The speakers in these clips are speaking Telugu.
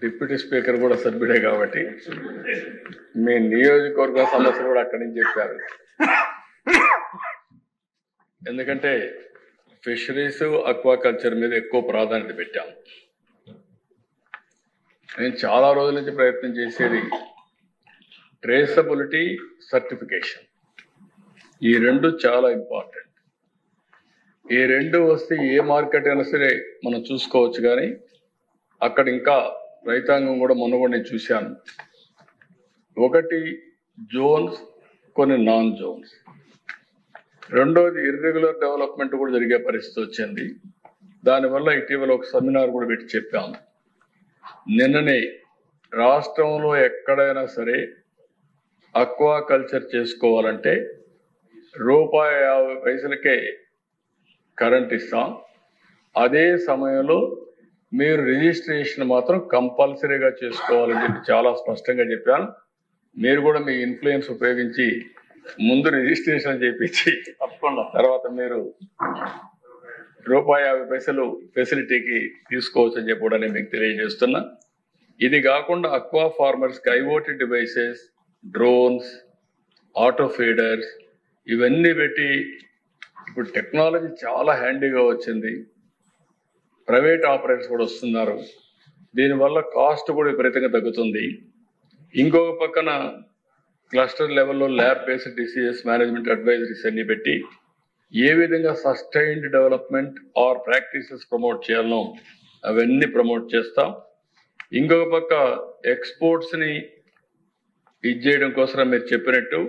డిప్యూటీ స్పీకర్ కూడా సభ్యుడే కాబట్టి మీ నియోజకవర్గ సమస్యలు కూడా అక్కడి నుంచి చెప్పారు. ఎందుకంటే ఫిషరీస్ అక్వాకల్చర్ మీద ఎక్కువ ప్రాధాన్యత పెట్టాం. నేను చాలా రోజుల నుంచి ప్రయత్నం చేసేది ట్రేసబిలిటీ, సర్టిఫికేషన్. ఈ రెండు చాలా ఇంపార్టెంట్. ఈ రెండు వస్తే ఏ మార్కెట్ అయినా సరే మనం చూసుకోవచ్చు. కానీ అక్కడ ఇంకా రైతాంగం కూడా మొన్న కూడా నేను చూశాను. ఒకటి జోన్స్, కొన్ని నాన్ జోన్స్. రెండోది ఇర్రెగ్యులర్ డెవలప్మెంట్ కూడా జరిగే పరిస్థితి వచ్చింది. దానివల్ల ఇటీవల ఒక సెమినార్ కూడా పెట్టి చెప్పాము. నిన్ననే రాష్ట్రంలో ఎక్కడైనా సరే అక్వాకల్చర్ చేసుకోవాలంటే ₹50 కరెంట్ ఇస్తాం. అదే సమయంలో మీరు రిజిస్ట్రేషన్ మాత్రం కంపల్సరీగా చేసుకోవాలని చెప్పి చాలా స్పష్టంగా చెప్పాను. మీరు కూడా మీ ఇన్ఫ్లుయెన్స్ ఉపయోగించి ముందు రిజిస్ట్రేషన్ చేయించి తర్వాత మీరు ₹50 ఫెసిలిటీకి తీసుకోవచ్చు అని చెప్పి కూడా నేను మీకు తెలియజేస్తున్నా. ఇది కాకుండా అక్వా ఫార్మర్స్కి IoT devices, drones, auto feeders ఇవన్నీ పెట్టి ఇప్పుడు టెక్నాలజీ చాలా హ్యాండీగా వచ్చింది. ప్రైవేట్ ఆపరేటర్స్ కూడా వస్తున్నారు. దీనివల్ల కాస్ట్ కూడా విపరీతంగా తగ్గుతుంది. ఇంకొక పక్కన క్లస్టర్ లెవెల్లో lab based diseases management advisories అన్ని పెట్టి ఏ విధంగా sustained development or practices promote చేయాలనో అవన్నీ ప్రమోట్ చేస్తాం. ఇంకొక పక్క ఎక్స్పోర్ట్స్ని ఇది చేయడం కోసం మీరు చెప్పినట్టు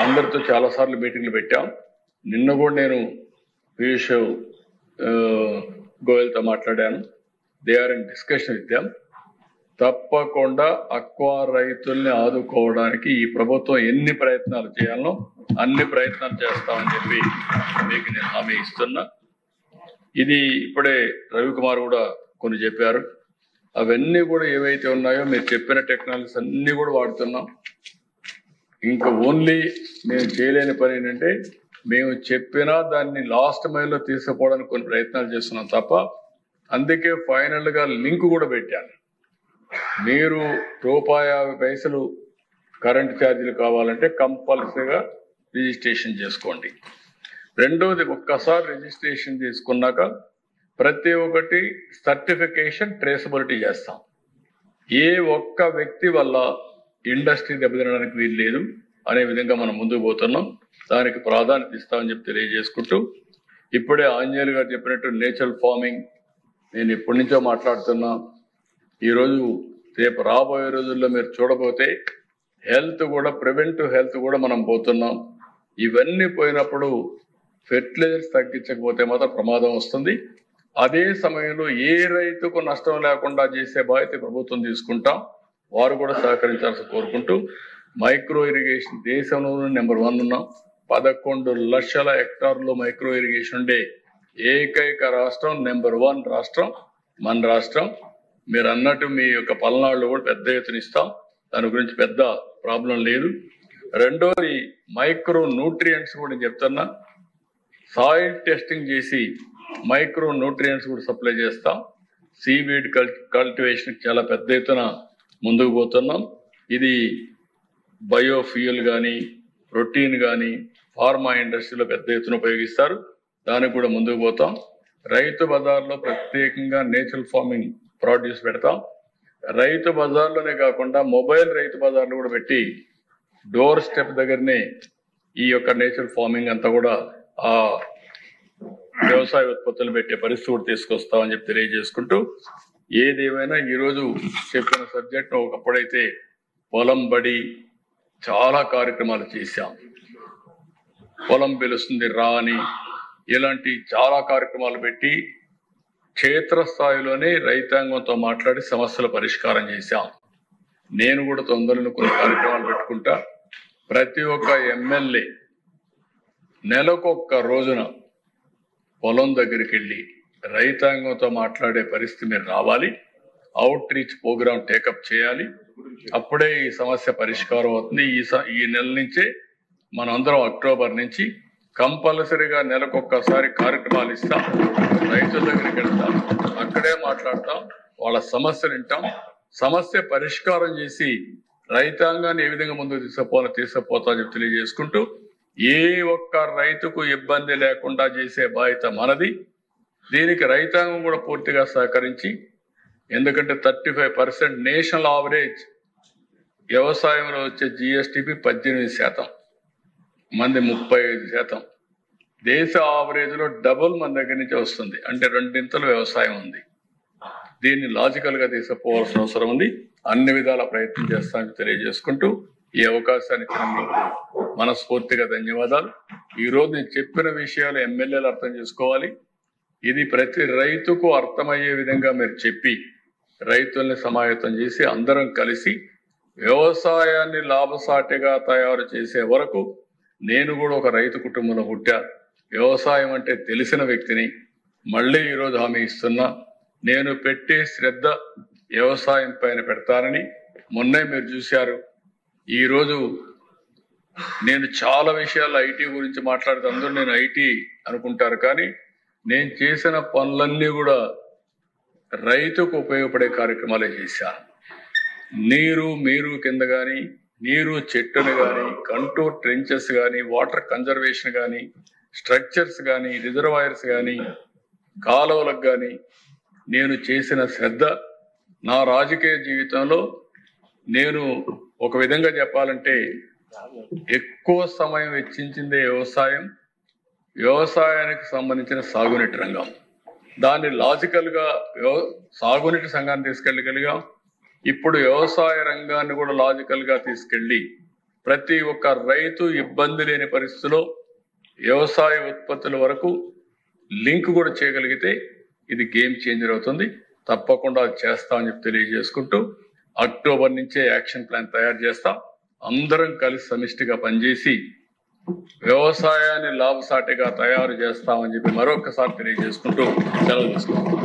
అందరితో చాలాసార్లు మీటింగ్లు పెట్టాం. నిన్న కూడా నేను పీయూష్ గోయల్తో మాట్లాడాను. They are in discussion with them. తప్పకుండా అక్వా రైతుల్ని ఆదుకోవడానికి ఈ ప్రభుత్వం ఎన్ని ప్రయత్నాలు చేయాలనో అన్ని ప్రయత్నాలు చేస్తామని చెప్పి మీకు నేను హామీ ఇస్తున్నా. ఇది ఇప్పుడే రవికుమార్ కూడా కొన్ని చెప్పారు. అవన్నీ కూడా ఏవైతే ఉన్నాయో మీరు చెప్పిన టెక్నాలజీస్ అన్నీ కూడా వాడుతున్నాం. ఇంకా ఓన్లీ మేము చేయలేని పని ఏంటంటే మేము చెప్పినా దాన్ని లాస్ట్ మైల్లో తీసుకుపోవడానికి కొన్ని ప్రయత్నాలు చేస్తున్నాం తప్ప. అందుకే ఫైనల్గా లింక్ కూడా పెట్టాను. మీరు ₹50 కరెంట్ ఛార్జీలు కావాలంటే కంపల్సరీగా రిజిస్ట్రేషన్ చేసుకోండి. రెండోది, ఒక్కసారి రిజిస్ట్రేషన్ చేసుకున్నాక ప్రతి ఒక్కటి సర్టిఫికేషన్, ట్రేసబిలిటీ చేస్తాం. ఏ ఒక్క వ్యక్తి వల్ల ఇండస్ట్రీ దెబ్బతినడానికి వీలు లేదు అనే విధంగా మనం ముందుకు పోతున్నాం. దానికి ప్రాధాన్యత ఇస్తామని చెప్పి తెలియజేసుకుంటూ, ఇప్పుడే ఆంజనేయులు గారు చెప్పినట్టు నేచురల్ ఫార్మింగ్ నేను ఇప్పటి నుంచో మాట్లాడుతున్నా. ఈరోజు రేపు రాబోయే రోజుల్లో మీరు చూడబోతే హెల్త్ కూడా, ప్రివెంటివ్ హెల్త్ కూడా మనం పోతున్నాం. ఇవన్నీ పోయినప్పుడు ఫెర్టిలైజర్స్ తగ్గించకపోతే మాత్రం ప్రమాదం వస్తుంది. అదే సమయంలో ఏ రైతుకు నష్టం లేకుండా చేసే బాధ్యత ప్రభుత్వం తీసుకుంటాం. వారు కూడా సహకరించాల్సి కోరుకుంటూ, మైక్రో ఇరిగేషన్ దేశంలో నెంబర్ 1 ఉన్నాం. 11 లక్షల హెక్టార్లు మైక్రో ఇరిగేషన్ ఉండే ఏకైక రాష్ట్రం, నెంబర్ 1 రాష్ట్రం మన రాష్ట్రం. మీరు అన్నట్టు మీ యొక్క పల్నాడులో కూడా పెద్ద ఎత్తున ఇస్తాం. దాని గురించి పెద్ద ప్రాబ్లం లేదు. రెండోది, మైక్రో న్యూట్రియంట్స్ కూడా చెప్తున్నా. సాయిల్ టెస్టింగ్ చేసి మైక్రో న్యూట్రియంట్స్ కూడా సప్లై చేస్తాం. సీవీడ్ కల్టివేషన్ చాలా పెద్ద ఎత్తున ముందుకు పోతున్నాం. ఇది బయోఫ్యూయల్ కానీ, ప్రోటీన్ కానీ ఫార్మా ఇండస్ట్రీలో పెద్ద ఎత్తున ఉపయోగిస్తారు. దానికి కూడా ముందుకు పోతాం. రైతు బజార్లో ప్రత్యేకంగా నేచురల్ ఫార్మింగ్ ప్రొడ్యూస్ పెడతాం. రైతు బజార్లోనే కాకుండా మొబైల్ రైతు బజార్లు కూడా పెట్టి డోర్ స్టెప్ దగ్గరనే ఈ యొక్క నేచురల్ ఫార్మింగ్ అంతా కూడా ఆ వ్యవసాయ ఉత్పత్తులు పెట్టే పరిస్థితి కూడా తీసుకొస్తామని చెప్పి తెలియజేసుకుంటూ, ఏదేమైనా ఈరోజు చెప్పిన సబ్జెక్ట్ ఒకప్పుడైతే పొలం బడి చాలా కార్యక్రమాలు చేశాం. పొలం పిలుస్తుంది రా అని ఇలాంటి చాలా కార్యక్రమాలు పెట్టి క్షేత్రస్థాయిలోనే రైతాంగంతో మాట్లాడి సమస్యల పరిష్కారం చేశాం. నేను కూడా తొందరలో కొన్ని కార్యక్రమాలు పెట్టుకుంటా. ప్రతి ఒక్క ఎమ్మెల్యే నెలకొక్క రోజున పొలం దగ్గరికి వెళ్ళి రైతాంగంతో మాట్లాడే పరిస్థితి మీరు రావాలి. అవుట్ రీచ్ ప్రోగ్రామ్ టేకప్ చేయాలి. అప్పుడే ఈ సమస్య పరిష్కారం అవుతుంది. ఈ నెల నుంచే మనందరం అక్టోబర్ నుంచి కంపల్సరీగా నెలకొక్కసారి కార్యక్రమాలు ఇస్తాం. రైతుల దగ్గరికి వెళ్తాం, అక్కడే మాట్లాడతాం, వాళ్ళ సమస్యలు వింటాం. సమస్య పరిష్కారం చేసి రైతాంగాన్ని ఏ విధంగా ముందుకు తీసుకుపోతా చెప్పి తెలియజేసుకుంటూ ఏ ఒక్క రైతుకు ఇబ్బంది లేకుండా చేసే బాధ్యత మనది. దీనికి రైతాంగం కూడా పూర్తిగా సహకరించి, ఎందుకంటే 35% నేషనల్ యావరేజ్ వ్యవసాయంలో వచ్చే జిఎస్టిపి 18%, మంది 35%. దేశ యావరేజ్ లో డబుల్ మన దగ్గర నుంచి వస్తుంది, అంటే 2 వ్యవసాయం ఉంది. దీన్ని లాజికల్ గా తీసుకుపోవాల్సిన అవసరం ఉంది. అన్ని విధాల ప్రయత్నం చేస్తామని తెలియజేసుకుంటూ ఈ అవకాశాన్ని ఇచ్చిన మీకు మనస్ఫూర్తిగా ధన్యవాదాలు. ఈ రోజు నేను చెప్పిన విషయాలు ఎమ్మెల్యేలు అర్థం చేసుకోవాలి. ఇది ప్రతి రైతుకు అర్థమయ్యే విధంగా మీరు చెప్పి రైతుల్ని సమాయత్తం చేసి అందరం కలిసి వ్యవసాయాన్ని లాభసాటిగా తయారు చేసే వరకు, నేను కూడా ఒక రైతు కుటుంబంలో పుట్టా, వ్యవసాయం అంటే తెలిసిన వ్యక్తిని. మళ్ళీ ఈరోజు హామీ ఇస్తున్నా, నేను పెట్టే శ్రద్ధ వ్యవసాయం పైన పెడతానని. మొన్నే మీరు చూశారు, ఈరోజు నేను చాలా విషయాల్లో ఐటీ గురించి మాట్లాడితే అందరూ నేను ఐటీ అనుకుంటారు, కానీ నేను చేసిన పనులన్నీ కూడా రైతుకు ఉపయోగపడే కార్యక్రమాలే చేశాను. మీరు కింద కానీ, నీరు చెట్టును కానీ, కంటూర్ ట్రెంచెస్ కానీ, వాటర్ కన్జర్వేషన్ కానీ, స్ట్రక్చర్స్ కానీ, రిజర్వాయర్స్ కానీ, కాలువలకు కానీ నేను చేసిన శ్రద్ధ నా రాజకీయ జీవితంలో, నేను ఒక విధంగా చెప్పాలంటే ఎక్కువ సమయం వెచ్చించిందే వ్యవసాయానికి సంబంధించిన సాగునీటి రంగం. దాన్ని లాజికల్ గా సాగునీటి సంఘాన్ని తీసుకెళ్ళగలిగాం. ఇప్పుడు వ్యవసాయ రంగాన్ని కూడా లాజికల్ గా తీసుకెళ్లి ప్రతి ఒక్క రైతు ఇబ్బంది లేని పరిస్థితిలో వ్యవసాయ ఉత్పత్తుల వరకు లింక్ కూడా చేయగలిగితే ఇది గేమ్ చేంజర్ అవుతుంది. తప్పకుండా అది చేస్తామని చెప్పి తెలియజేసుకుంటూ అక్టోబర్ నుంచే యాక్షన్ ప్లాన్ తయారు చేస్తాం. అందరం కలిసి సమిష్టిగా పనిచేసి వ్యవసాయాన్ని లాభసాటిగా తయారు చేస్తామని చెప్పి మరొకసారి తెలియజేసుకుంటూ సెలవు తీసుకుంటాం.